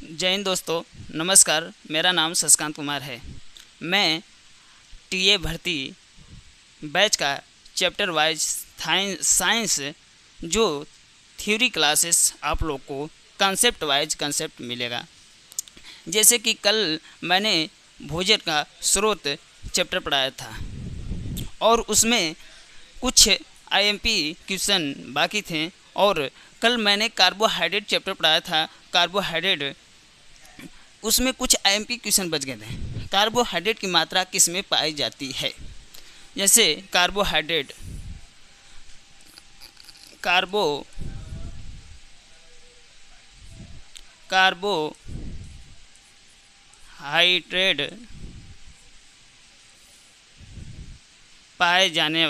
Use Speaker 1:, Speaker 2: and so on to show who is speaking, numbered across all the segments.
Speaker 1: जय हिंद दोस्तों, नमस्कार। मेरा नाम शशकांत कुमार है। मैं टीए भर्ती बैच का चैप्टर वाइज साइंस जो थ्योरी क्लासेस आप लोग को कंसेप्ट मिलेगा। जैसे कि कल मैंने भोजन का स्रोत चैप्टर पढ़ाया था और उसमें कुछ आईएमपी क्वेश्चन बाकी थे। और कल मैंने कार्बोहाइड्रेट चैप्टर पढ़ाया था। कार्बोहाइड्रेट उसमें कुछ आईएमपी क्वेश्चन बच गए थे। कार्बोहाइड्रेट की मात्रा किस में पाई जाती है? जैसे कार्बोहाइड्रेट कार्बोहाइड्रेट पाए जाने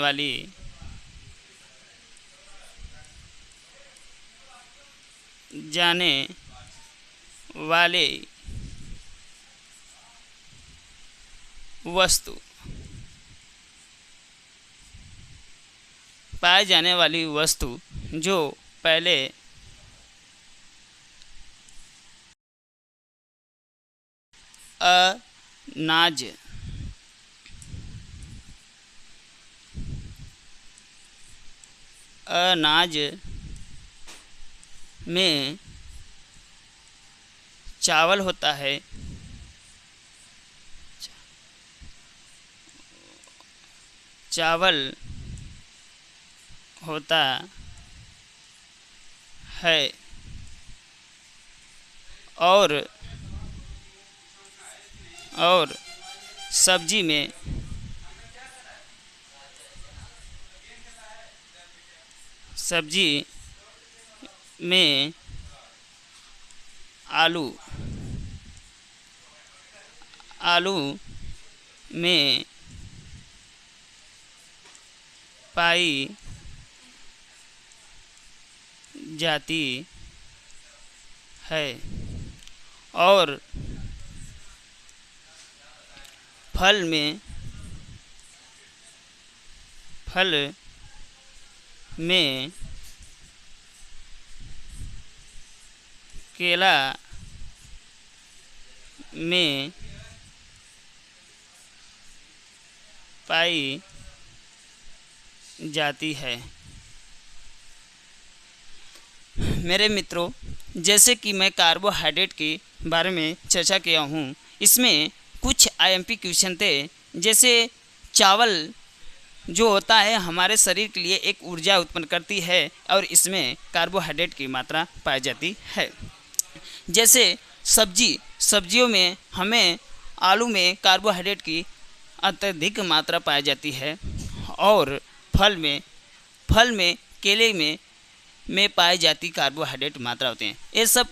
Speaker 1: वाले वस्तु जो पहले अनाज में चावल होता है, चावल होता है और सब्जी में आलू में पाई जाती है और फल में केला में पाई जाती है। मेरे मित्रों, जैसे कि मैं कार्बोहाइड्रेट के बारे में चर्चा किया हूँ, इसमें कुछ आईएमपी क्वेश्चन थे। जैसे चावल जो होता है हमारे शरीर के लिए एक ऊर्जा उत्पन्न करती है और इसमें कार्बोहाइड्रेट की मात्रा पाई जाती है। जैसे सब्जियों में हमें आलू में कार्बोहाइड्रेट की अत्यधिक मात्रा पाई जाती है और फल में केले में पाई जाती कार्बोहाइड्रेट मात्रा होते हैं। ये सब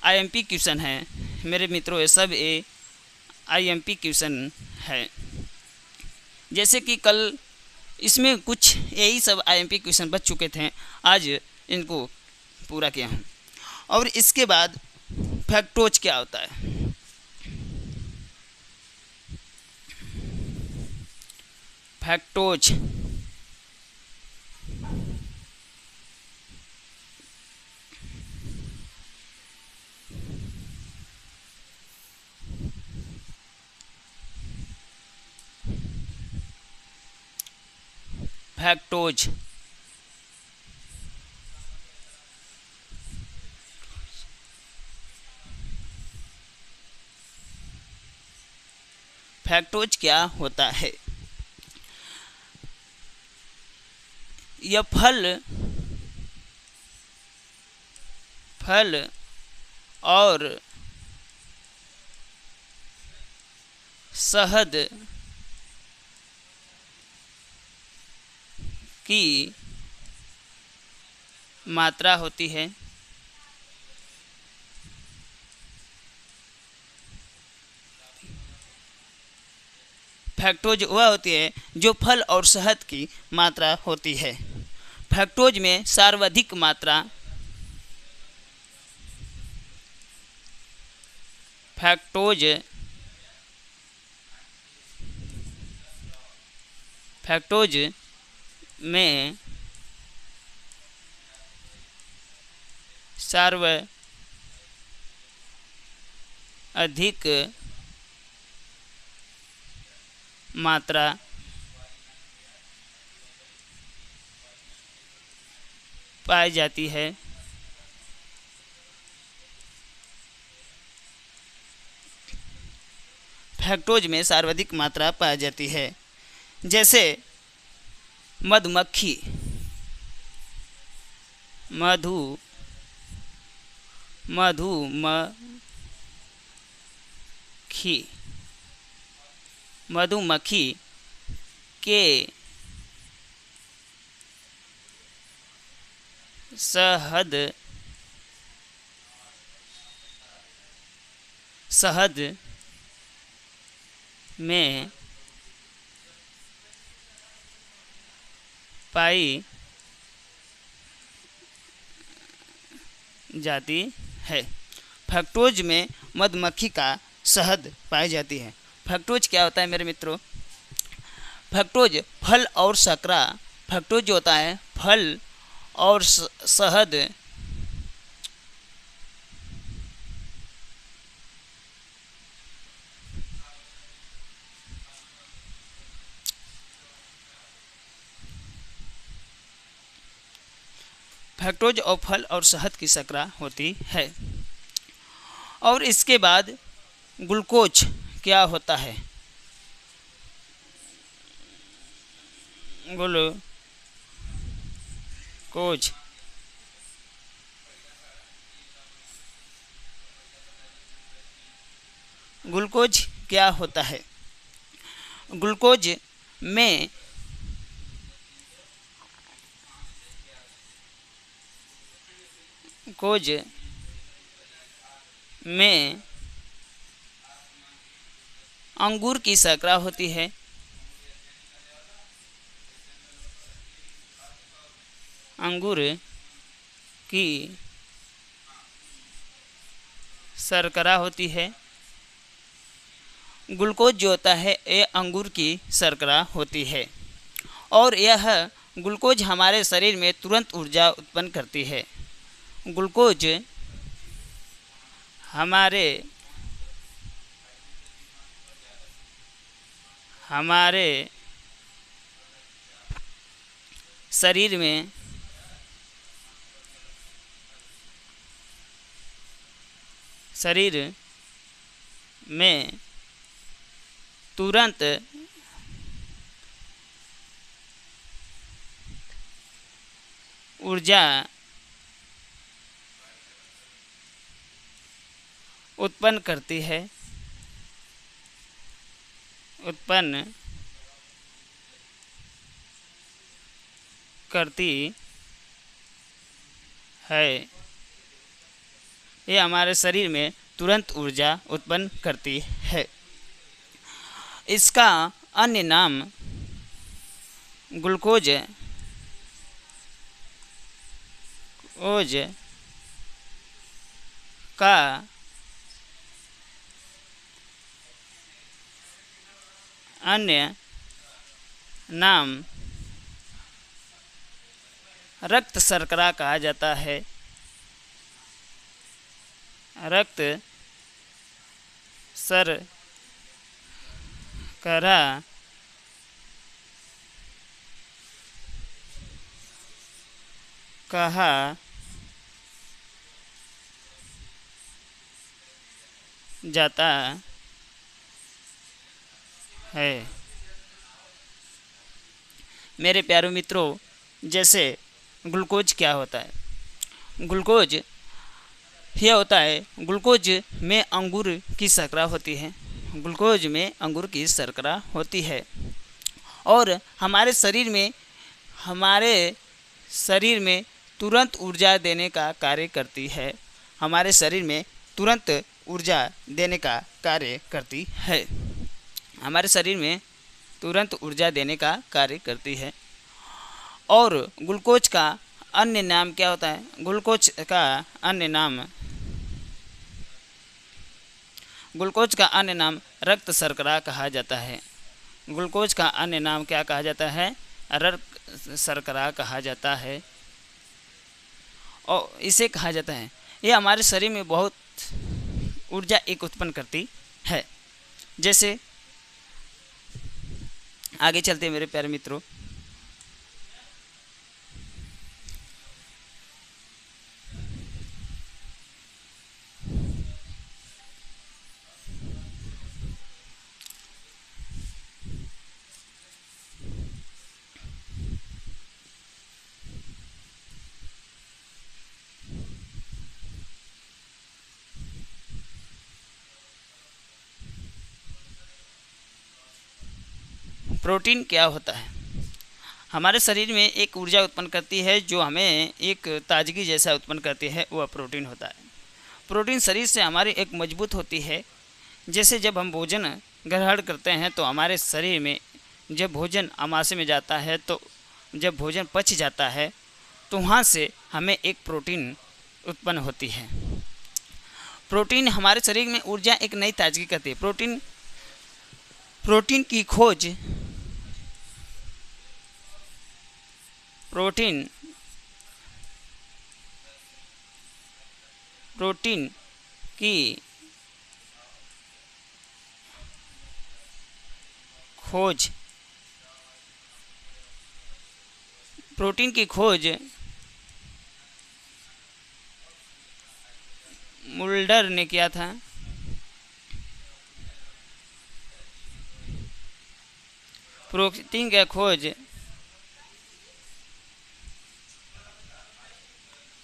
Speaker 1: आईएमपी क्वेश्चन हैं मेरे मित्रों, ये सब आईएमपी क्वेश्चन है। जैसे कि कल इसमें कुछ यही सब आईएमपी क्वेश्चन बच चुके थे, आज इनको पूरा किया हूँ। और इसके बाद फैक्टोज क्या होता है? फैक्टोज फैक्टोज क्या होता है? यह फल और शहद की मात्रा होती है। फैक्टोज वह होती है जो फल और शहद की मात्रा होती है। फैक्टोज में सर्वाधिक मात्रा फैक्टोज में अधिक मात्रा पाई जाती है। फ्रक्टोज में सर्वाधिक मात्रा पाई जाती है। जैसे मधुमक्खी, मधुमक्खी के शहद में पाई जाती है। फ्रक्टोज में मधुमक्खी का शहद पाई जाती है। फ्रक्टोज क्या होता है मेरे मित्रों? फ्रक्टोज फल और शर्करा, फ्रक्टोज जो होता है फल और शहद फ्रक्टोज और फल और शहद की शर्करा होती है। और इसके बाद ग्लूकोज क्या होता है? ग्लूकोज क्या होता है? ग्लूकोज में अंगूर की शर्करा होती है। अंगूर की शर्करा होती है। ग्लूकोज जो होता है ये अंगूर की शर्करा होती है। और यह ग्लूकोज हमारे शरीर में तुरंत ऊर्जा उत्पन्न करती है। ग्लूकोज हमारे शरीर में तुरंत ऊर्जा उत्पन्न करती है। ये हमारे शरीर में तुरंत ऊर्जा उत्पन्न करती है। इसका अन्य नाम ग्लूकोज का अन्य नाम रक्त शर्करा कहा जाता है। रक्त शर्करा कहा जाता है। मेरे प्यारे मित्रों, जैसे ग्लूकोज क्या होता है? ग्लूकोज यह होता है, ग्लूकोज में अंगूर की शर्करा होती है। ग्लूकोज में अंगूर की शर्करा होती है और हमारे शरीर में तुरंत ऊर्जा देने का कार्य करती है। हमारे शरीर में तुरंत ऊर्जा देने का कार्य करती है। हमारे शरीर में तुरंत ऊर्जा देने का कार्य करती है। और ग्लूकोज का अन्य नाम क्या होता है? ग्लूकोज का अन्य नाम रक्त शर्करा कहा जाता है। ग्लूकोज का अन्य नाम क्या कहा जाता है? रक्त शर्करा कहा जाता है। और इसे कहा जाता है, ये हमारे शरीर में बहुत ऊर्जा एक उत्पन्न करती है। जैसे आगे चलते हैं मेरे प्यारे मित्रों। प्रोटीन क्या होता है? हमारे शरीर में एक ऊर्जा उत्पन्न करती है जो हमें एक ताजगी जैसा उत्पन्न करती है, वह प्रोटीन होता है। प्रोटीन शरीर से हमारी एक मजबूत होती है। जैसे जब हम भोजन ग्रहण करते हैं तो हमारे शरीर में जब भोजन आमाशय में जाता है, तो जब भोजन पच जाता है तो वहाँ से हमें एक प्रोटीन उत्पन्न होती है। प्रोटीन हमारे शरीर में ऊर्जा एक नई ताजगी करती है। प्रोटीन की खोज प्रोटीन की खोज मुल्डर ने किया था। प्रोटीन का खोज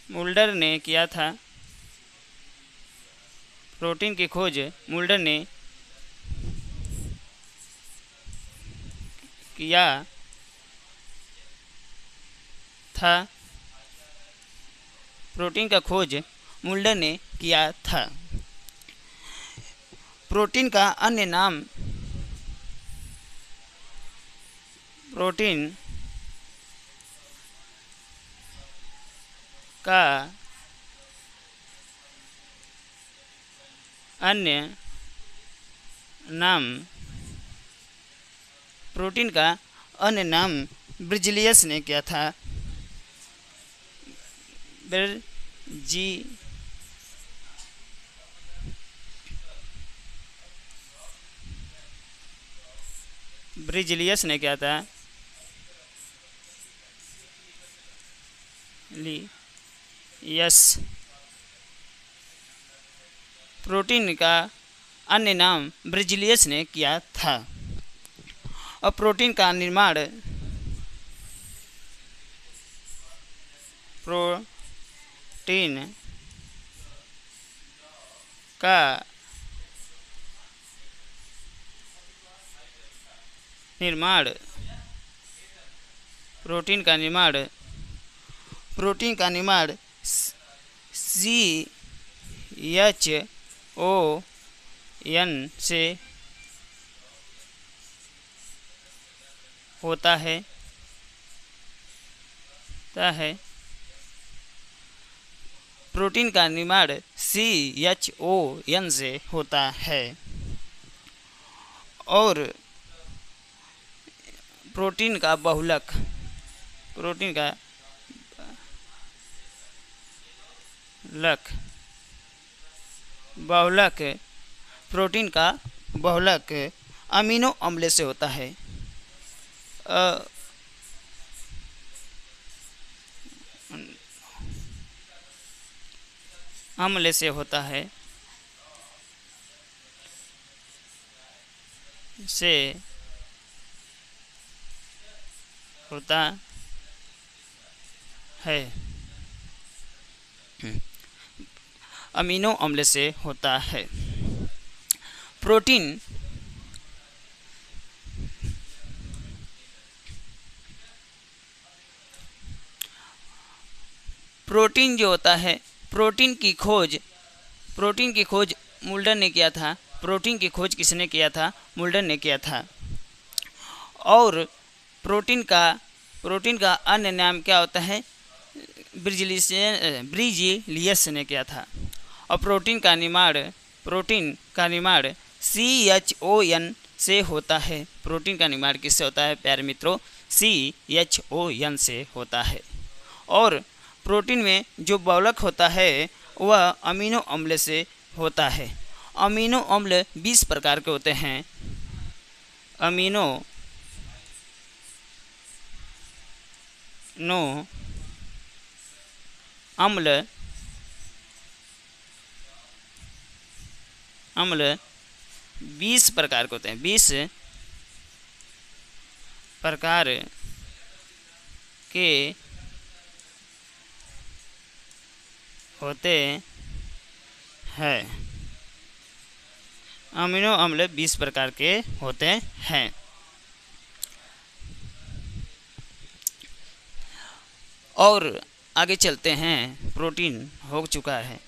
Speaker 1: मुल्डर ने किया था। प्रोटीन की खोज मुल्डर ने किया था। प्रोटीन का खोज मुल्डर ने किया था। प्रोटीन का अन्य नाम प्रोटीन का अन्य नाम ब्रिजिलियस ने किया था। ब्रिजिलियस ने किया था। प्रोटीन का अन्य नाम ब्रिजिलियस ने किया था। और प्रोटीन का निर्माण CHON से होता है। प्रोटीन का निर्माण CHON से होता है। और प्रोटीन का बहुलक प्रोटीन का बहुलक अमीनो अम्ल से होता है। अम्ल से होता है अमीनो अम्ल से होता है। प्रोटीन जो होता है, प्रोटीन की खोज मुल्डर ने किया था। प्रोटीन की खोज किसने किया था? मुल्डर ने किया था। और प्रोटीन का अन्य नाम क्या होता है? ब्रिजिलियस ने किया था। और प्रोटीन का निर्माण CHON से होता है। प्रोटीन का निर्माण किससे होता है प्यारे मित्रों? CHON से होता है। और प्रोटीन में जो बहुलक होता है वह अमीनो अम्ल से होता है। अमीनो अम्ल 20 प्रकार के होते हैं। अमीनो नो अम्ल अम्ल 20 प्रकार के होते हैं। 20 प्रकार के होते हैं। अमीनो अम्ल 20 प्रकार के होते हैं। और आगे चलते हैं, प्रोटीन हो चुका है।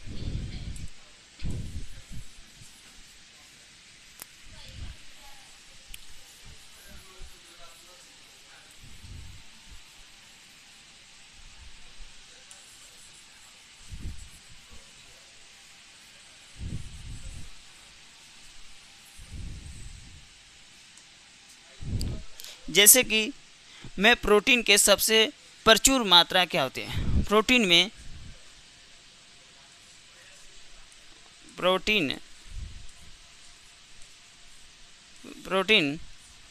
Speaker 1: जैसे कि मैं प्रोटीन के सबसे प्रचुर मात्रा क्या होती है। प्रोटीन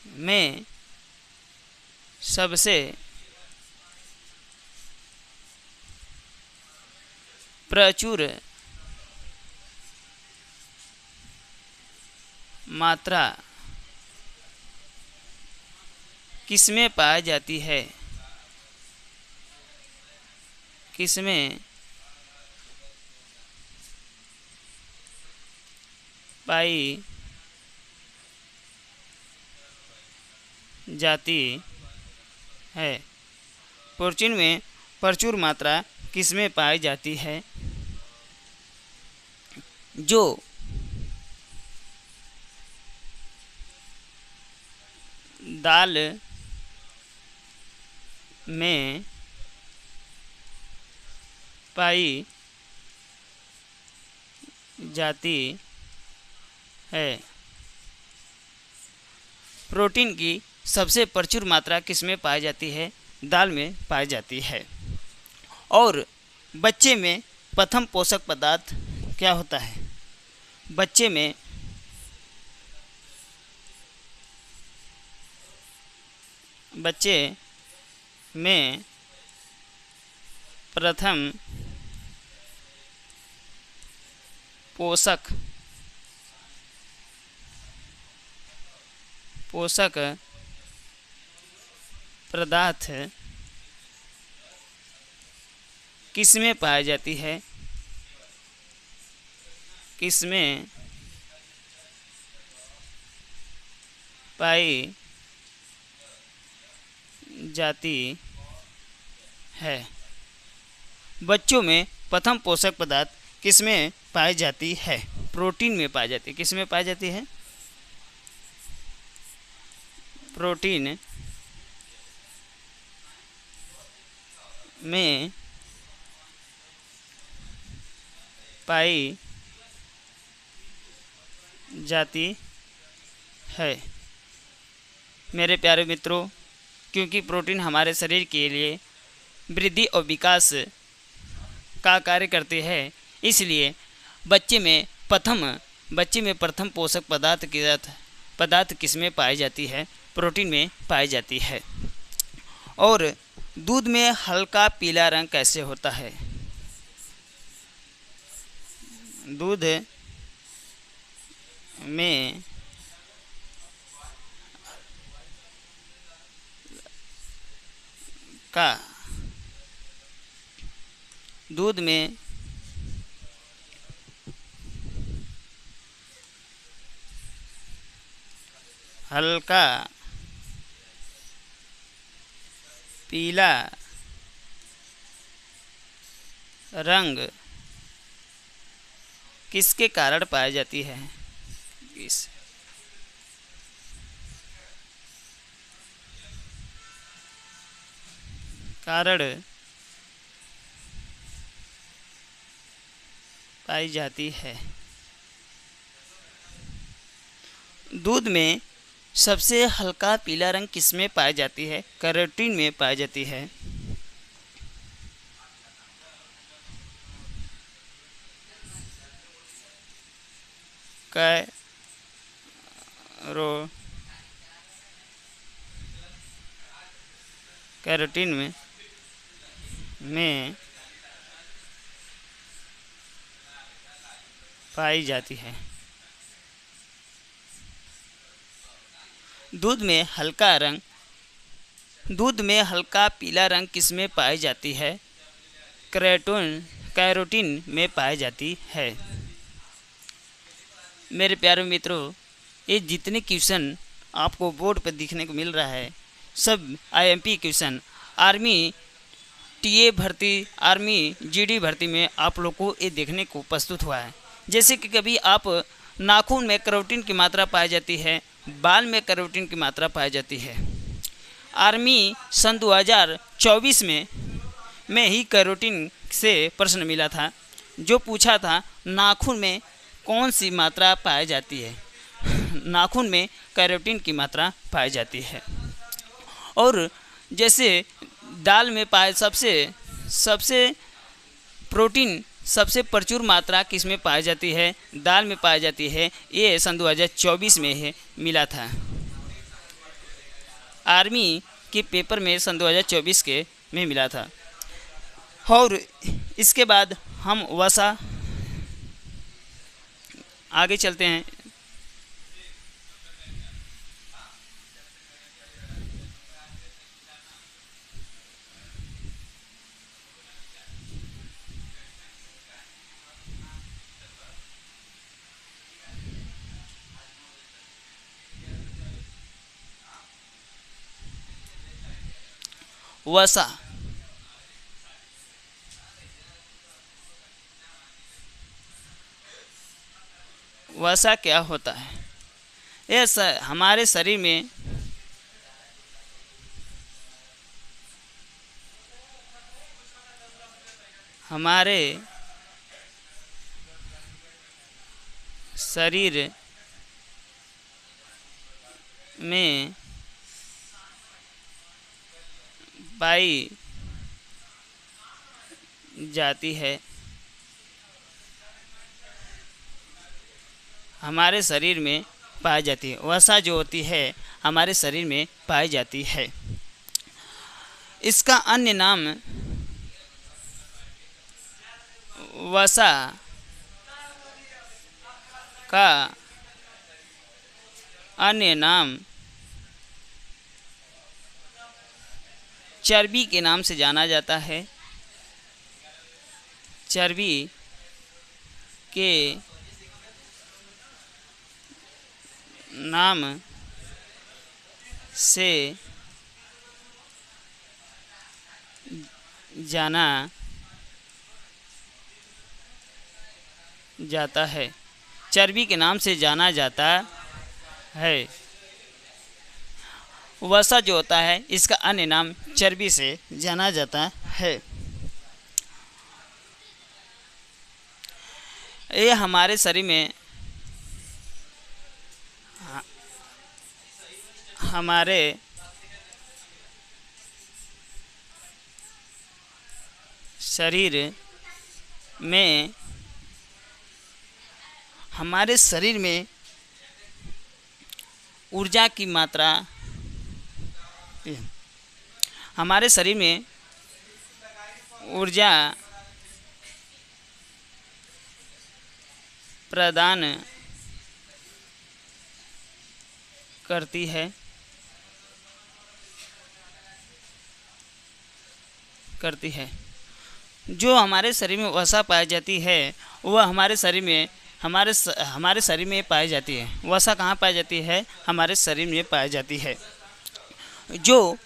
Speaker 1: में सबसे प्रचुर मात्रा किसमें पाई जाती है? किसमें पाई जाती है? प्रोटीन में प्रचुर मात्रा किसमें पाई जाती है? जो दाल में पाई जाती है। प्रोटीन की सबसे प्रचुर मात्रा किसमें पाई जाती है? दाल में पाई जाती है। और बच्चे में प्रथम पोषक पदार्थ क्या होता है? बच्चे में प्रथम पोषक पदार्थ किसमें पाई जाती है? किसमें पाई जाती है? बच्चों में प्रथम पोषक पदार्थ किसमें पाई जाती है? प्रोटीन में पाई जाती है। किसमें पाई जाती है? प्रोटीन में पाई जाती है। मेरे प्यारे मित्रों, क्योंकि प्रोटीन हमारे शरीर के लिए वृद्धि और विकास का कार्य करते हैं, इसलिए बच्चे में प्रथम पोषक पदार्थ किसमें पाई जाती है? प्रोटीन में पाई जाती है। और दूध में हल्का पीला रंग कैसे होता है? दूध में हल्का पीला रंग किसके कारण पाई जाती है? किस कारण पाई जाती है? दूध में सबसे हल्का पीला रंग किसमें पाई जाती है? कैरोटीन में पाई जाती है। कैरोटीन में पाई जाती है। दूध में हल्का पीला रंग किसमें पाई जाती है? कैरोटीन में पाई जाती है। मेरे प्यारे मित्रों, ये जितने क्वेश्चन आपको बोर्ड पर दिखने को मिल रहा है सब आईएमपी क्वेश्चन आर्मी टीए भर्ती, आर्मी जीडी भर्ती में आप लोग को ये देखने को प्रस्तुत हुआ है। जैसे कि कभी आप नाखून में कैरोटीन की मात्रा पाई जाती है, बाल में कैरोटीन की मात्रा पाई जाती है। आर्मी सन 2024 में ही कैरोटीन से प्रश्न मिला था, जो पूछा था नाखून में कौन सी मात्रा पाई जाती है। नाखून में कैरोटीन की मात्रा पाई जाती है। और जैसे दाल में पाए सबसे प्रोटीन सबसे प्रचुर मात्रा किस में पाई जाती है? दाल में पाई जाती है। ये सन 2024 में है मिला था। आर्मी के पेपर में सन 2024 के में मिला था। और इसके बाद हम वसा आगे चलते हैं। वसा क्या होता है? यह हमारे शरीर में पाई जाती है। हमारे शरीर में पाई जाती है। वसा जो होती है हमारे शरीर में पाई जाती है। इसका अन्य नाम वसा का अन्य नाम चर्बी के नाम से जाना जाता है। चर्बी के नाम से जाना जाता है। चर्बी के नाम से जाना जाता है। वसा जो होता है इसका अन्य नाम चर्बी से जाना जाता है। ये हमारे शरीर में हमारे शरीर में ऊर्जा की मात्रा हमारे शरीर में ऊर्जा प्रदान करती है। जो हमारे शरीर में वसा पाई जाती है वह हमारे शरीर में पाई जाती है। वसा कहाँ पाई जाती है? हमारे शरीर में पाई जाती है। जो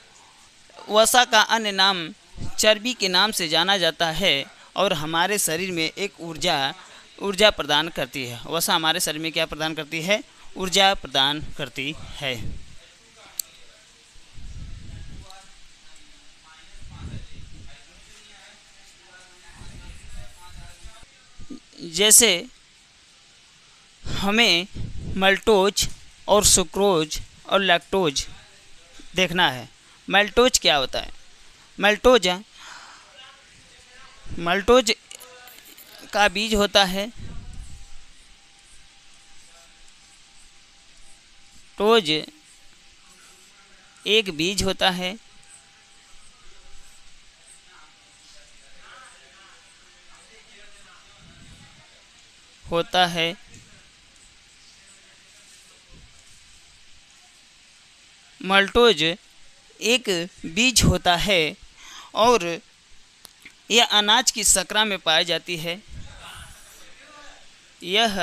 Speaker 1: वसा का अन्य नाम चर्बी के नाम से जाना जाता है और हमारे शरीर में एक ऊर्जा प्रदान करती है। वसा हमारे शरीर में क्या प्रदान करती है? ऊर्जा प्रदान करती है। जैसे हमें मल्टोज और सुक्रोज और लैक्टोज देखना है। मल्टोज क्या होता है? मल्टोज का बीज होता है। टोज एक बीज होता है। मल्टोज एक बीज होता है और यह अनाज की शकरा में पाई जाती है। यह